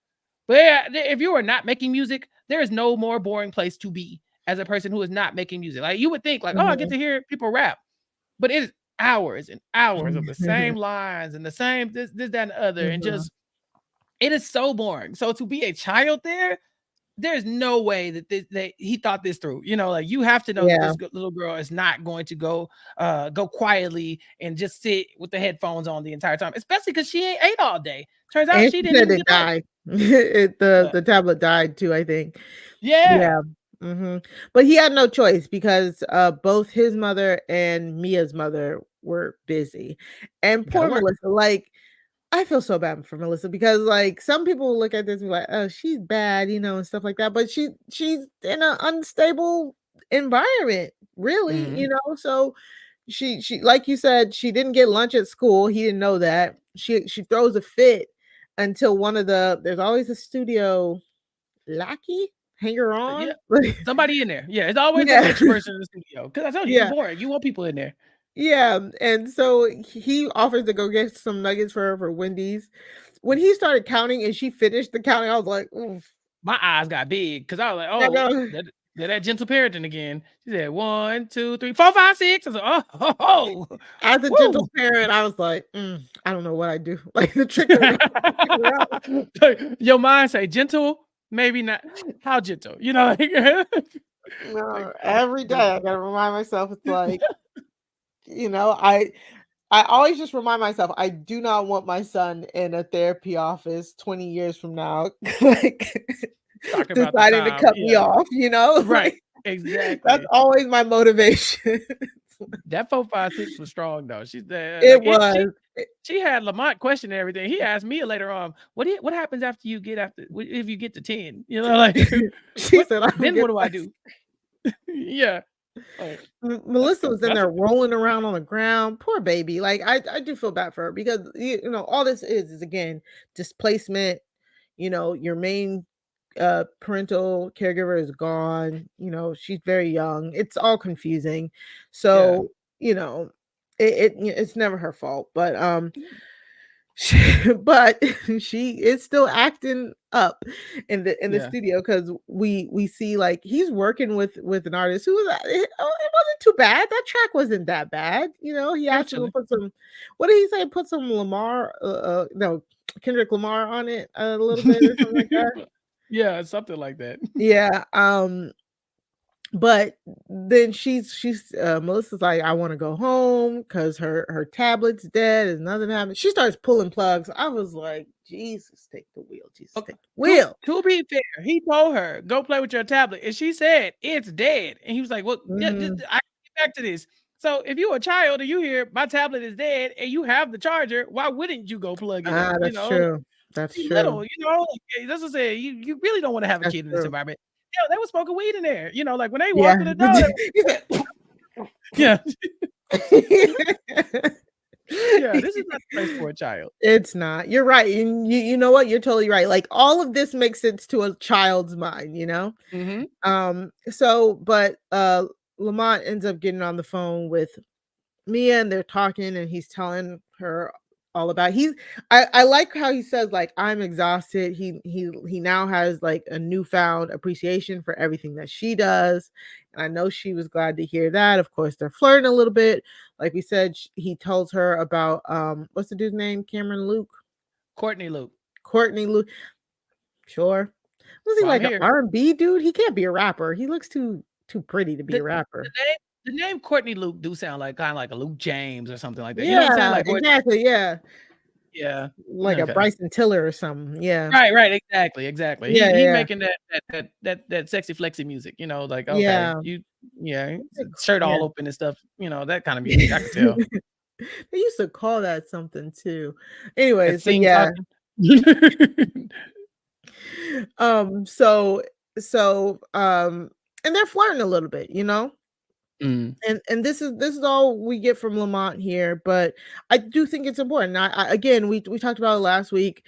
but yeah, if you are not making music, there is no more boring place to be as a person who is not making music. Like, you would think, like, oh, I get Mhm. to hear people rap, but it is hours and hours of the same lines and the same this, that, and the other, and Mhm. just it is so boring. So to be a child there's no way that he thought this through. Like, you have to know that Yeah. this little girl is not going to go quietly and just sit with the headphones on the entire time, especially because she ain't ate all day. Turns out And she she didn't said even it get lunch. died. The Yeah. the tablet died too, I think. Yeah. Yeah. But he had no choice because, both his mother and Mia's mother were busy. And Gotta poor work. Melissa, like, I feel so bad for Melissa because, like, some people will look at this and be like, "Oh, she's bad," and stuff like that, but she's in an unstable environment, really, Mhm. so she like you said, she didn't get lunch at school. He didn't know that. She throws a fit until one of there's always a studio lackey, hanger Yeah. on. Somebody in there. Yeah, it's always an Yeah. extra person in the studio. Because I told you, it's Yeah. boring. You want people in there. Yeah, and so he offers to go get some nuggets for her for Wendy's, when he started counting and she finished the counting, I was like, oof. My eyes got big because I was like, I oh, know. that gentle parenting again. She said 1, 2, 3, 4, 5, 6. I was like, oh, As a woo. gentle parent, I was like, I don't know what I do. Like the trick of figure out. Your mind say gentle, maybe not. How gentle? Like, like No, every day but I gotta remind myself. It's like, I always just remind myself I do not want my son in a therapy office 20 years from now, like talk about the deciding to time. cut me Yeah, off. right. Like that's Exactly. always my motivation. That 4, 5, 6 was strong though. She said It like it. She was. she had Lamont question everything. He asked me later on, what happens after you get if you get to 10? Like She what said, "I don't then what get do I this." do? Yeah. Like that's Melissa good. was in That's there a rolling around on the ground. Poor baby. Like I do feel bad for her because all this is again displacement. Your main parental caregiver is gone. She's very young. It's all confusing. yeah. So, it's never her fault. But but she is still acting up in the Yeah. studio because we see like he's working with an artist who was it wasn't too bad. That track wasn't that bad. He It was asked him to chilling. put some, what did he say? Put some Lamar, no, Kendrick Lamar on it a little bit or something like that. Yeah, something like that. Yeah. But then Melissa's like, I want to go home because her tablet's dead and nothing happened. She starts pulling plugs. I was like, Jesus, take the wheel. Jesus, Ok take the to wheel. to be fair, he told her, "Go play with your tablet," and she said, "It's dead." And he was like, "Well, yeah, Mhm. I get back to this. So if you're a child and you hear my tablet is dead and you have the charger, why wouldn't you go plug it up?" That's Like, true. That's be true. little, like, that's what I'm saying. You really don't wanna have a That's kid in this true. environment. Yeah, they were smoking weed in there, like when they Yeah. walked through the door, He said, yeah, yeah, this is not the place for a child. it's not. You're right. And you know what? You're totally right. Like all of this makes sense to a child's mind. Mhm. But Lamont ends up getting on the phone with Mia and they're talking and he's telling her all about I like how he says like I'm exhausted. He now has like a newfound appreciation for everything that she does. And I know she was glad to hear that. Of course, they're flirting a little bit. Like we said, he tells her about what's the dude's name? Cameron Luke? Courtney Luke. Courtney Luke. Sure. Was he Well, I'm like an here. R&B dude? He can't be a rapper. He looks too pretty to be The a the rapper. name the name Courtney Luke do sound like kinda like a Luke James or something like that. You know what I'm saying? Yeah, Like what exactly. Yeah. yeah. Like a Okay. Bryson Tiller or something. Yeah. Right, exactly, exactly. Yeah, He yeah, making that sexy flexy music, like, okay, yeah. yeah, Yeah. shirt Yeah. all open and stuff, that kind of music, I could tell. They used to call that something too. That Anyways, but sing yeah. talking. Um, so and they're flirting a little bit. Mm, And this is all we get from Lamont here, but I do think it's important. Again, we talked about it last week.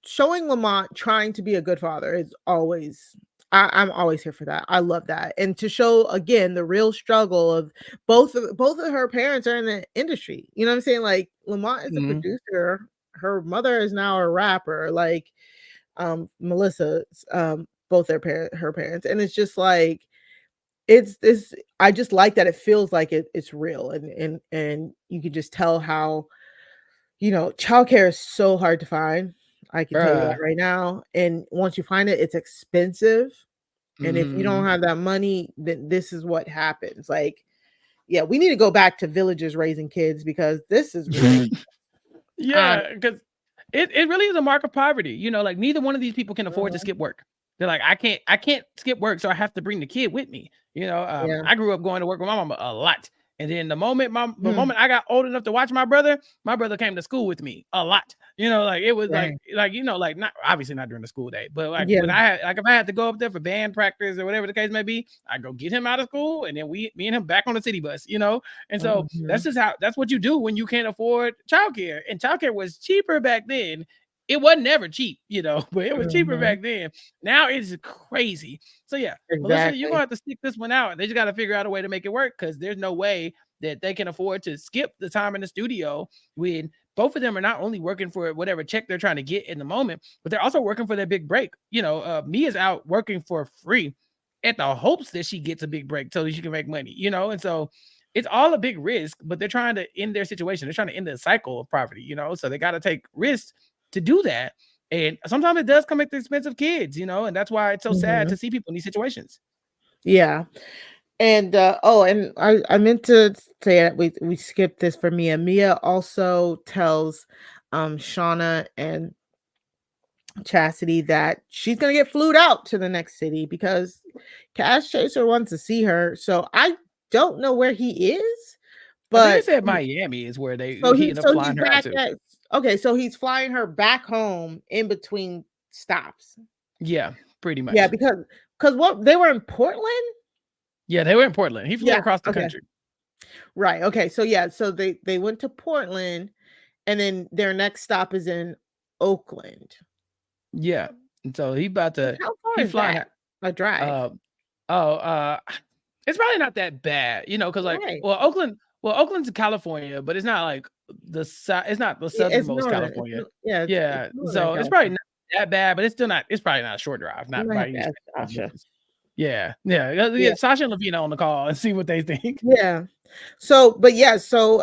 Showing Lamont trying to be a good father is always I'm always here for that. I love that. And to show again the real struggle of both of her parents are in the industry. You know what I'm saying? Like Lamont is a mhm, producer, her mother is now a rapper, like Melissa, both her parents. And it's just like it's I just like that it feels like it's real and you can just tell how, childcare is so hard to find. I can tell you that bruh, right now. And once you find it, it's expensive. And if you don't mhm. have that money, then this is what happens. Like, yeah, we need to go back to villages raising kids because this is ridiculous. I Yeah, 'cause it really is a mark of poverty, like, neither one of these people can afford to Mhm. skip work. They're like, "I can't skip work, so I have to bring the kid with me," Yeah. I grew up going to work with my mama a lot, and then the Mhm. moment I got old enough to watch my brother came to school with me a lot, like, it was Dang. like, not obviously not during the school day, but, like, Yeah. when if I had to go up there for band practice or whatever the case may be, I go get him out of school, and then me and him back on the city bus. And so Mhm. that's what you do when you can't afford childcare. And childcare was cheaper back then. It wasn't never cheap, but it was cheaper Mhm. back then. Now it's crazy. So yeah, Melissa, you're gonna Exactly. have to stick this one out. They just gotta figure out a way to make it work because there's no way that they can afford to skip the time in the studio when both of them are not only working for whatever check they're trying to get in the moment, but they're also working for their big break. Mia's out working for free at the hopes that she gets a big break so that she can make money, and so it's all a big risk, but they're trying to end their situation. They're trying to end the cycle of poverty, so they got to take risks to do that. And sometimes it does come at the expense of kids, and that's why it's so sad to see people in these situations. Yeah. And and I meant to say that we skipped this for Mia. Mia also tells Shauna and Chastity that she's gonna get flued out to the next city because Cash Chaser wants to see her. So I don't know where he is, I think they but said Miami is where he ended up so he's flying her out back to. at okay, so he's flying her back home in between stops. Yeah, pretty much. Yeah, because what they were in Portland? Yeah, they were in Portland. He flew Yeah, across the okay. country. Right. Okay. So yeah, so they went to Portland and then their next stop is in Oakland. Yeah. And so he about to How far he is flying that? her. A drive. Uh, oh, it's probably not that bad, because like, Right. Oakland's in California, but it's not like it's not the It's southernmost northern. California. It's Yeah. northern So it's probably California. not that bad, but it's probably not a short drive, You not might by have to any ask stretch of the Sasha. imagination. Yeah. Yeah. Yeah. Get Sasha and Lavina on the call and see what they think. Yeah. So, but yeah, so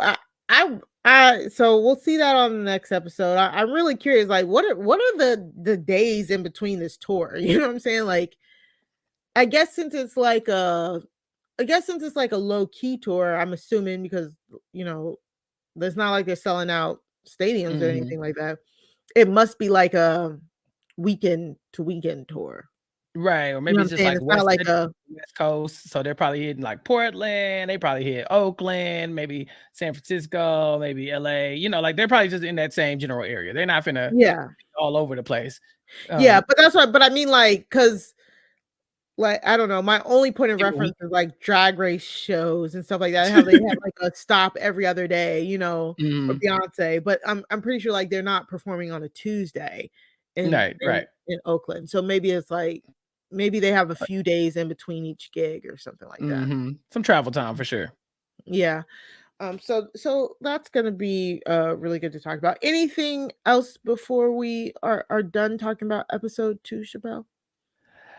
so we'll see that on the next episode. I'm really curious, like what are the days in between this tour? You know what I'm saying? Like, I guess since it's like a low key tour, I'm assuming because it's not like they're selling out stadiums or Mhm. anything like that. It must be like a weekend to weekend tour. Right, or You know maybe what it's I'm just saying? like It's not like a West Coast, so they're probably hitting like Portland, they probably hit Oakland, maybe San Francisco, maybe LA, like they're probably just in that same general area. They're not finna yeah. all over the place. Yeah, but that's what but I mean like cuz like I don't know, my only point of Give it a week. reference is like drag race shows and stuff like that. How they have like a stop every other day, for Mhm. Beyonce, but I'm pretty sure like they're not performing on a Tuesday in Right, in right. in Oakland. So maybe it's like maybe they have a few days in between each gig or something like that. Mhm. Some travel time for sure. Yeah. So that's gonna be really good to talk about. Anything else before we are done talking about episode 2, Chappelle?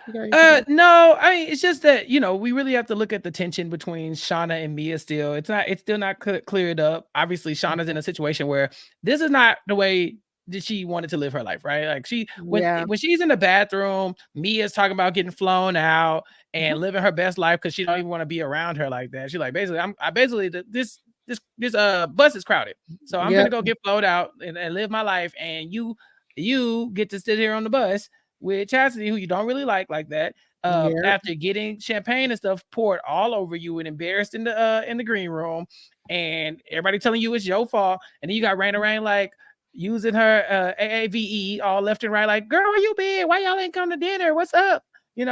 You got anything else? No, I mean, it's just that, we really have to look at the tension between Shauna and Mia still. It's still not cleared up. Obviously, Shauna's in a situation where this is not the way that she wanted to live her life, right? Like Yeah. when she's in the bathroom, Mia's talking about getting flown out and living her best life because she don't even want to be around her like that. She's like, basically, this bus is crowded. So I'm gonna Yep. go get flown out and live my life, and you get to sit here on the bus with Chastity, who you don't really like that. Yep. After getting champagne and stuff poured all over you and embarrassed in the green room, and everybody telling you it's your fault, and then you got Rain around like using her AAVE all left and right, like, girl, where you been? Why y'all ain't come to dinner? What's up? We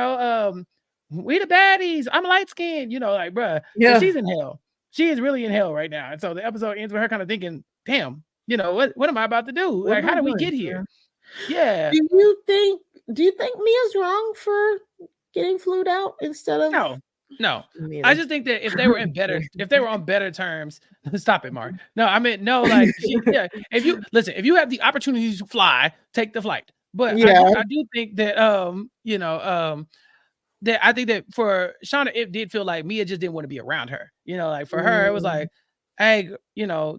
the baddies. I'm light skinned. Like, bruh. So Yeah. she's in hell. She is really in hell right now. And so the episode ends with her kind of thinking, damn, what am I about to do? What Like, am I how did we doing? get Yeah. here? Yeah. Do you think Mia's wrong for getting flued out instead of No. me I either. just think that if they were on better terms, stop it, Mark. No, I mean, no, like if you have the opportunity to fly, take the flight. But I Yeah. do think that that I think that for Shauna, it did feel like Mia just didn't want to be around her. Like for her, it was Mm. like, hey,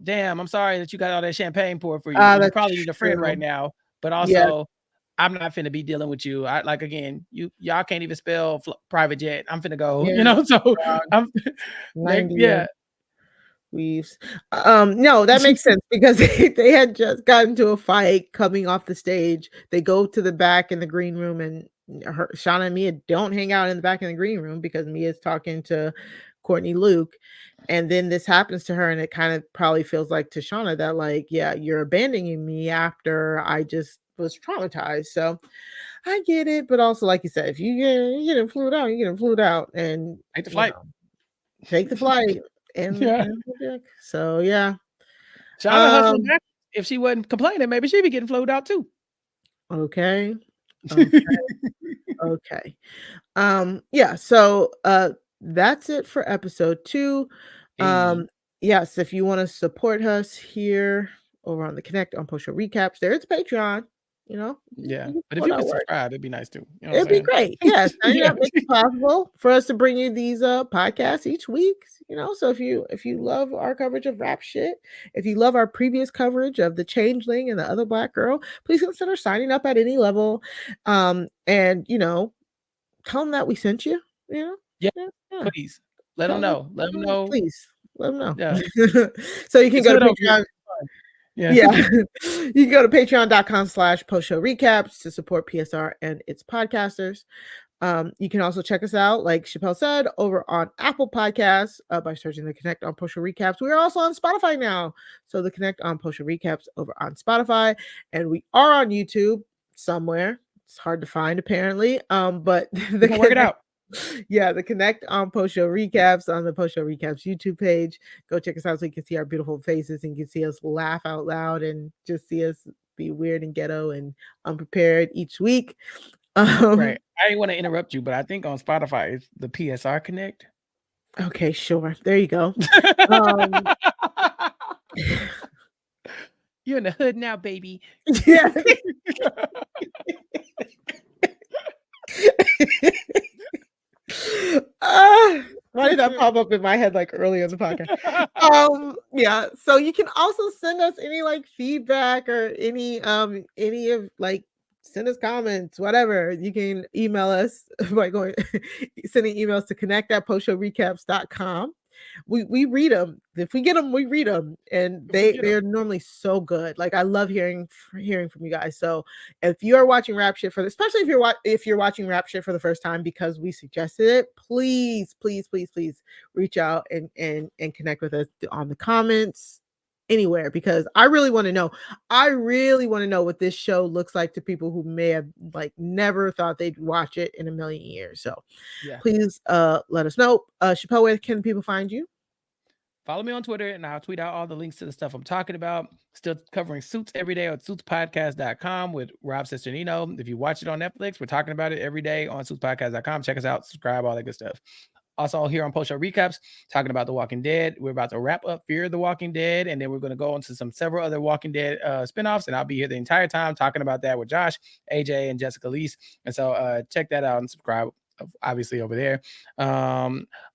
damn, I'm sorry that you got all that champagne poured for you. And you That's probably need a friend right true. now, but Yeah. also I'm not finna be dealing with you. I like again, y'all can't even spell private jet. I'm finna go, Yeah. so I'm 90 yeah. weaves. No, that makes sense because they had just gotten into a fight coming off the stage. They go to the back in the green room and Shauna and Mia don't hang out in the back in the green room because Mia's talking to Courtney Luke. And then this happens to her, and it kind of probably feels like to Shauna that, like, yeah, you're abandoning me after I just was traumatized. So I get it, but also, like you said, if you get flued out, you get flued out, and Take the flight. take the flight and Yeah. so yeah. Shauna hustling back. If she wasn't complaining, maybe she'd be getting flowed out too. Okay. Okay. Okay. Yeah, so that's it for episode 2. Hey. Yes, if you want to support us here over on the Connect on Post Show Recaps. There's a Patreon. Yeah. You But if you support our could work. subscribe, it'd be nice too. You know what It'd I'm be saying? great. Yeah, signing Yeah. up makes it possible for us to bring you these podcasts each week. So if you love our coverage of rap shit, if you love our previous coverage of the Changeling and the other Black girl, please consider signing up at any level. And tell them that we sent you. Yeah. Yeah, yeah. Please let them Tell them, know. Let them know. please let them know. Yeah. So you can It's go to hood over here. Patreon. Yeah. Yeah. You can go to patreon.com/post show recaps to support PSR and its podcasters. You can also check us out, like Chappelle said, over on Apple Podcasts by searching the Connect on Post Show Recaps. We are also on Spotify now. So the Connect on Post Show Recaps over on Spotify. And we are on YouTube somewhere. It's hard to find apparently. But We're gonna work it out. yeah, the Connect on Post Show Recaps on the Post Show Recaps YouTube page. Go check us out so you can see our beautiful faces and you can see us laugh out loud and just see us be weird and ghetto and unprepared each week. Right. I didn't want to interrupt you, but I think on Spotify it's the PSR Connect. Okay, sure. There you go. Um, You're in the hood now, baby. yeah. Why did that pop up in my head like early in the podcast? Yeah. So you can also send us any like feedback or any of like send us comments, whatever. You can email us by sending emails to connect@postshowrecaps.com. We read them. If we get them, we read them, and they're normally so good. Like I love hearing from you guys. So if you are watching rap shit especially if you're watching rap shit for the first time because we suggested it, please reach out and connect with us on the comments anywhere, because I really want to know. I really want to know what this show looks like to people who may have like never thought they'd watch it in a million years. So Yeah. please let us know. Chappelle, where can people find you? Follow me on Twitter and I'll tweet out all the links to the stuff I'm talking about. Still covering Suits every day on suitspodcast.com with Rob Cesternino. If you watch it on Netflix, we're talking about it every day on suitspodcast.com. Check us out, subscribe, all that good stuff. Also here on Post Show Recaps, talking about The Walking Dead. We're about to wrap up Fear the Walking Dead, and then we're going to go into several other Walking Dead spinoffs, and I'll be here the entire time talking about that with Josh, AJ, and Jessica Leese. And so check that out and subscribe, obviously, over there.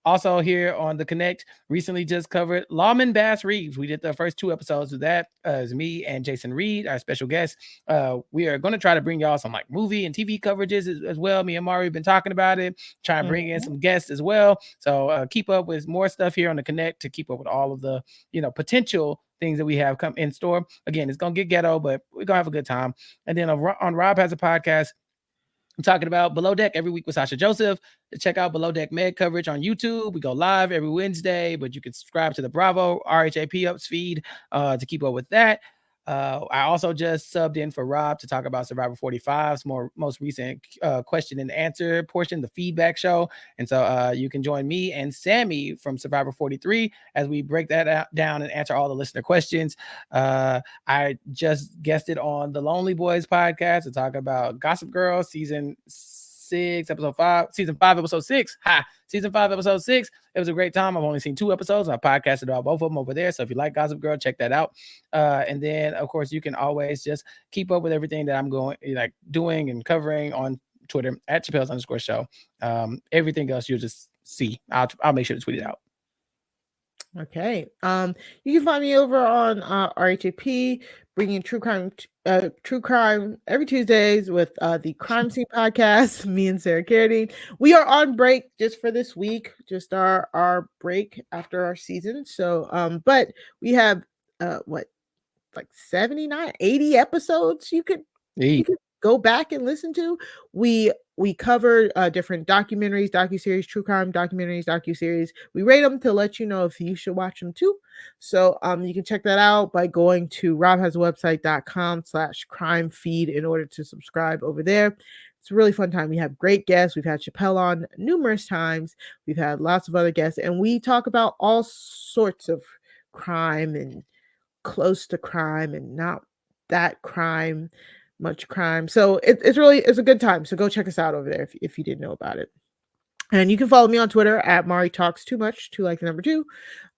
Also here on the Connect, recently just covered Lawman Bass Reeves. We did the first 2 episodes of that. It's me and Jason Reed, our special guest. We are going to try to bring y'all some like movie and TV coverages as well. Me and Mari have been talking about it, trying to bring in some guests as well. So keep up with more stuff here on the Connect to keep up with all of the potential things that we have come in store. Again, it's going to get ghetto, but we're going to have a good time. And then on Rob Has a Podcast, I'm talking about Below Deck every week with Sasha Joseph. Check out Below Deck Med coverage on YouTube. We go live every Wednesday, but you can subscribe to the Bravo RHAP Ups feed to keep up with that. I also just subbed in for Rob to talk about Survivor 45's most recent question and answer portion, the feedback show. And so you can join me and Sammy from Survivor 43 as we break that down and answer all the listener questions. I just guested on the Lonely Boys podcast to talk about Gossip Girl season 6, episode 5, season 5, episode 6. Season 5, episode 6. It was a great time. I've only seen 2 episodes. I podcasted about both of them over there. So if you like Gossip Girl, check that out. And then, of course, you can always just keep up with everything that I'm doing and covering on Twitter at Chappelle's_show. Everything else you'll just see. I'll make sure to tweet it out. Okay. You can find me over on RHAP, bringing true crime every Tuesdays with the Crime Scene podcast. Me and Sarah Carradine. We are on break just for this week, just our break after our season. So, but we have like 79, 80 episodes you could go back and listen to. We cover different documentaries, docuseries, true crime documentaries, docuseries. We rate them to let you know if you should watch them too. So you can check that out by going to robhasawebsite.com/crime feed in order to subscribe over there. It's a really fun time. We have great guests. We've had Chappelle on numerous times. We've had lots of other guests, and we talk about all sorts of crime and close to crime and not that much crime. So it's a good time. So go check us out over there if you didn't know about it. And you can follow me on Twitter at Mari Talks Too Much, 2 like the number 2.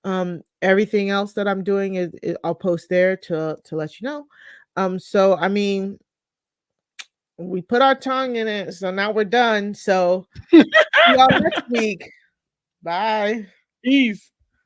Everything else that I'm doing is I'll post there to let you know. So I mean, we put our tongue in it, so now we're done. So see y'all next week. Bye. Peace.